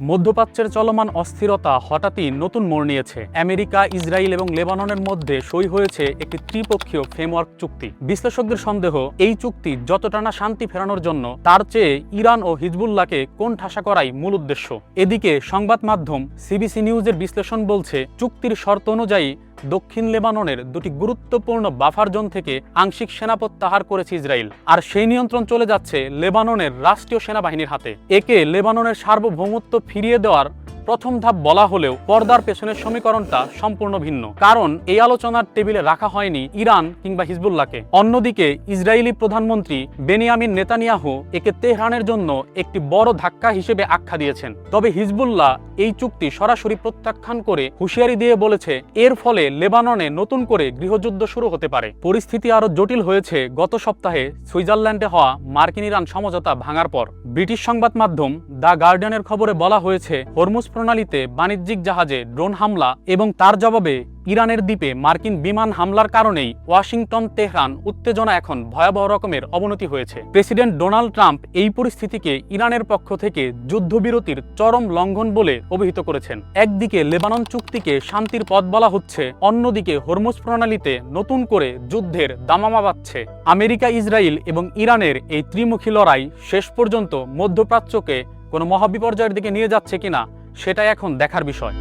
মধ্যপ্রাচ্যের চলমান অস্থিরতা হঠাৎই নতুন মোড় নিয়েছে। আমেরিকা, ইসরায়েল এবং লেবাননের মধ্যে সই হয়েছে একটি ত্রিপক্ষীয় ফ্রেমওয়ার্ক চুক্তি। বিশ্লেষকদের সন্দেহ, এই চুক্তি যতটা না শান্তি ফেরানোর জন্য, তার চেয়ে ইরান ও হিজবুল্লাহকে কোণঠাসা করাই মূল উদ্দেশ্য। এদিকে সংবাদ মাধ্যম সিবিসি নিউজের বিশ্লেষণ বলছে, চুক্তির শর্ত অনুযায়ী দক্ষিণ লেবাননের দুটি গুরুত্বপূর্ণ বাফার জোন থেকে আংশিক সেনা প্রত্যাহার করেছে ইসরায়েল, আর সেই নিয়ন্ত্রণ চলে যাচ্ছে লেবাননের রাষ্ট্রীয় সেনাবাহিনীর হাতে। একে লেবাননের সার্বভৌমত্ব ফিরিয়ে দেওয়ার প্রথম ধাপ বলা হলেও পর্দার পেছনের সমীকরণটা সম্পূর্ণ ভিন্ন, কারণ এই আলোচনার টেবিলে রাখা হয়নি ইরান কিংবা হিজবুল্লাহকে। অন্যদিকে ইসরায়েলি প্রধানমন্ত্রী বেনিয়ামিন নেতানিয়াহু একে তেহরানের জন্য একটি বড় ধাক্কা হিসেবে আখ্যা দিয়েছেন। তবে হিজবুল্লাহ এই চুক্তি সরাসরি প্রত্যাখ্যান করে হুঁশিয়ারি দিয়ে বলেছে, এর ফলে লেবাননে নতুন করে গৃহযুদ্ধ শুরু হতে পারে। পরিস্থিতি আরো জটিল হয়েছে গত সপ্তাহে সুইজারল্যান্ডে হওয়া মার্কিন ইরান সমঝোতা ভাঙার পর। ব্রিটিশ সংবাদ মাধ্যম দ্য গার্ডিয়ানের খবরে বলা হয়েছে, হরমুজ প্রণালীতে বাণিজ্যিক জাহাজে ড্রোন হামলা এবং তার জবাবে ইরানের দ্বীপে মার্কিন বিমান হামলার কারণেই ওয়াশিংটন তেহরান উত্তেজনা এখন ভয়াবহ রকমের অবনতি হয়েছে। প্রেসিডেন্ট ডোনাল্ড ট্রাম্প এই পরিস্থিতিকে ইরানের পক্ষ থেকে যুদ্ধবিরতির চরম লঙ্ঘন বলে অভিহিত করেছেন। একদিকে লেবানন চুক্তিকে শান্তির পথ বলা হচ্ছে, অন্যদিকে হরমুজ প্রণালীতে নতুন করে যুদ্ধের দামামা বাজছে। আমেরিকা, ইসরায়েল এবং ইরানের এই ত্রিমুখী লড়াই শেষ পর্যন্ত মধ্যপ্রাচ্যকে কোনো মহাবিপর্যয়ের দিকে নিয়ে যাচ্ছে কিনা, সেটাই এখন দেখার বিষয়।